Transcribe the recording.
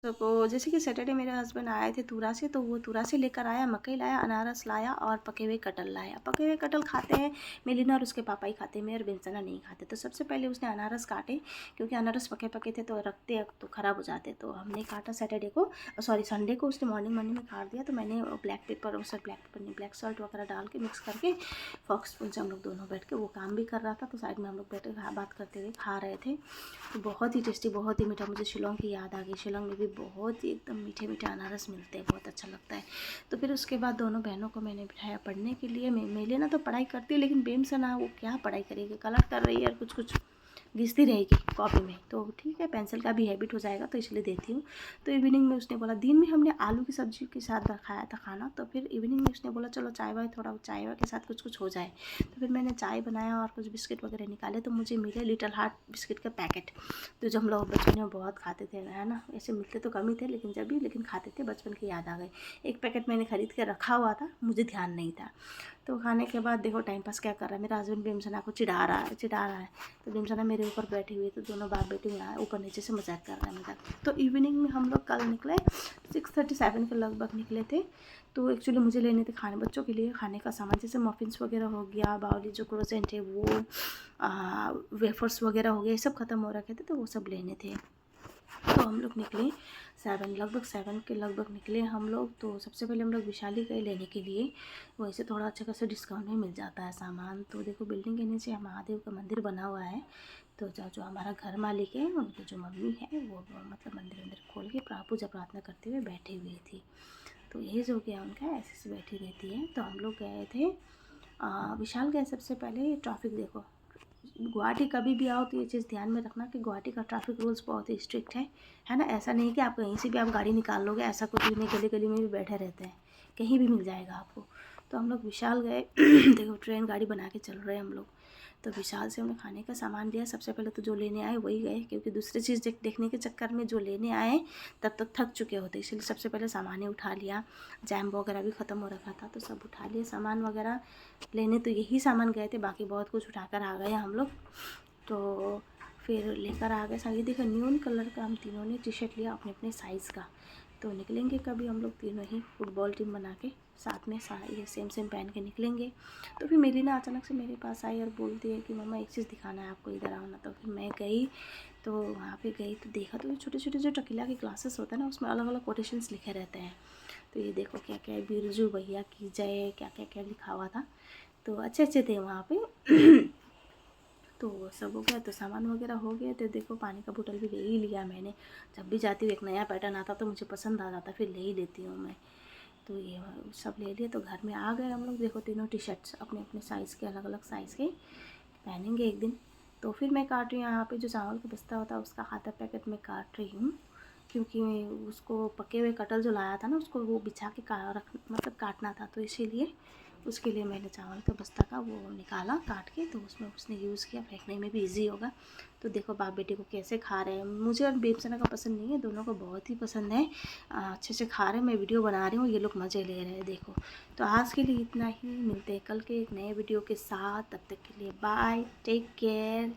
तो जैसे कि सैटरडे मेरे हस्बैंड आए थे तुरा से, तो वो तुरा से लेकर आया, मकई लाया, अनारस लाया और पके हुए कटहल लाया। पके हुए कटहल खाते हैं मेलिना और उसके पापा ही खाते हैं, मैं और बेंसना नहीं खाते। तो सबसे पहले उसने अनारस काटे, क्योंकि अनारस पके पके थे तो रखते तो ख़राब हो जाते, तो हमने काटा सैटरडे को, सॉरी संडे को उसने मॉर्निंग में काट दिया। तो मैंने ब्लैक पेपर नहीं, ब्लैक सॉल्ट वगैरह डाल के मिक्स करके फॉक्स स्पून से हम लोग दोनों बैठ के, वो काम भी कर रहा था तो साइड में हम लोग बैठे बात करते हुए खा रहे थे। तो बहुत ही टेस्टी, बहुत ही मीठा। मुझे शिलोंग की याद आ गई, शिलोंग में भी बहुत ही एकदम मीठे मीठे अनारस मिलते हैं, बहुत अच्छा लगता है। तो फिर उसके बाद दोनों बहनों को मैंने बिठाया पढ़ने के लिए। मेले ना तो पढ़ाई करती है, लेकिन बेमसना वो क्या पढ़ाई करेगी, कलर कर रही है और कुछ कुछ घिसती रहेगी कॉपी में। तो ठीक है, पेंसिल का भी हैबिट हो जाएगा, तो इसलिए देती हूँ। तो इवनिंग में उसने बोला, दिन में हमने आलू की सब्ज़ी के साथ खाया था खाना, तो फिर इवनिंग में उसने बोला चलो चाय वाय, थोड़ा चाय वाय के साथ कुछ कुछ हो जाए। तो फिर मैंने चाय बनाया और कुछ बिस्किट वगैरह निकाले, तो मुझे मिले लिटिल हार्ट बिस्किट का पैकेट, तो जो हम लोग बचपन में बहुत खाते थे, है ना। ऐसे मिलते तो कम ही थे, लेकिन खाते थे, बचपन की याद आ गई। एक पैकेट मैंने ख़रीद के रखा हुआ था, मुझे ध्यान नहीं था। तो खाने के बाद देखो टाइम पास क्या कर रहा है मेरा हस्बैंड, बेमसना को चिढ़ा रहा है। तो बेमसना मेरे ऊपर बैठी हुई है, तो दोनों बाप बेटी यहाँ ऊपर नीचे से मजाक कर रहे हैं मजाक। तो इवनिंग में हम लोग कल निकले 6:37 के लगभग निकले थे। तो एक्चुअली मुझे लेने थे खाने, बच्चों के लिए खाने का सामान, जैसे मफ़िन्स वगैरह हो गया, बाउली जो क्रोसेंट है वो, वेफर्स वगैरह हो गए, ये सब ख़त्म हो रखे थे, तो वो सब लेने थे। तो हम लोग निकले लगभग 7 के लगभग निकले हम लोग। तो सबसे पहले हम लोग विशाल ही गए लेने के लिए, वैसे थोड़ा अच्छा खासा डिस्काउंट में मिल जाता है सामान। तो देखो बिल्डिंग के नीचे महादेव का मंदिर बना हुआ है, तो जो हमारा घर मालिक है, उनकी जो मम्मी है वो मतलब मंदिर खोल के पूजा प्रार्थना करते हुए बैठी हुई थी। तो यही जो गया उनका ऐसे ऐसे बैठी रहती है। तो हम लोग गए थे विशाल गए सबसे पहले। ट्रैफिक देखो, गुवाहाटी कभी भी आओ तो ये चीज़ ध्यान में रखना कि गुवाहाटी का ट्रैफिक रूल्स बहुत ही स्ट्रिक्ट है ना। ऐसा नहीं कि आप कहीं से भी आप गाड़ी निकाल लोगे, ऐसा कुछ भी नहीं, गली गली में भी बैठे रहते हैं, कहीं भी मिल जाएगा आपको। तो हम लोग विशाल गए देखो ट्रेन गाड़ी बना के चल रहे हैं हम लोग। तो विशाल से हमने खाने का सामान लिया। सबसे पहले तो जो लेने आए वही गए, क्योंकि दूसरी चीज़ देखने के चक्कर में जो लेने आए तब तक थक चुके होते, इसलिए सबसे पहले सामान ही उठा लिया। जैम वगैरह भी ख़त्म हो रखा था, तो सब उठा लिया सामान वगैरह। लेने तो यही सामान गए थे, बाकी बहुत कुछ उठाकर आ गए हम लोग। तो फिर लेकर आ गए साड़ी। देखो न्यून कलर का हम तीनों ने टी शर्ट लिया अपने अपने साइज़ का। तो निकलेंगे कभी हम लोग तीनों ही फुटबॉल टीम बना के साथ में ये सेम सेम पहन के निकलेंगे। तो फिर मेरी ना अचानक से मेरे पास आई और बोलती है कि मम्मा एक चीज़ दिखाना है आपको, इधर आओ ना। तो फिर मैं गई, तो वहाँ पे गई तो देखा, तो छोटे छोटे जो टकीला के क्लासेस होता है ना, उसमें अलग अलग कोटेशंस लिखे रहते हैं। तो ये देखो क्या क्या है, बिरजू भैया की जय, क्या क्या क्या लिखा हुआ था। तो अच्छे अच्छे थे वहाँ पे तो वो सब हो गया, तो सामान वगैरह हो गया। तो देखो पानी का बोतल भी ले ही लिया मैंने, जब भी जाती हूँ एक नया पैटर्न आता तो मुझे पसंद आ जाता, फिर ले ही लेती हूँ मैं। तो ये सब ले लिए। तो घर में आ गए हम लोग। देखो तीनों टी शर्ट्स अपने अपने साइज़ के, अलग अलग साइज़ के पहनेंगे एक दिन। तो फिर मैं काट रही हूँ यहाँ पे जो चावल का बस्ता होता है उसका खाता पैकेट में काट रही हूँ, क्योंकि उसको पके हुए कटहल जो लाया था ना, उसको वो बिछा के मतलब काटना था, तो इसीलिए उसके लिए मैंने चावल का बस्ता का वो निकाला काट के। तो उसमें उसने यूज़ किया, फेंकने में भी इजी होगा। तो देखो बाप बेटे को कैसे खा रहे हैं। मुझे और बेबसना का पसंद नहीं है, दोनों को बहुत ही पसंद है। अच्छे से खा रहे हैं, मैं वीडियो बना रही हूँ, ये लोग मज़े ले रहे हैं देखो। तो आज के लिए इतना ही, मिलते हैं कल के एक नए वीडियो के साथ। तब तक के लिए बाय, टेक केयर।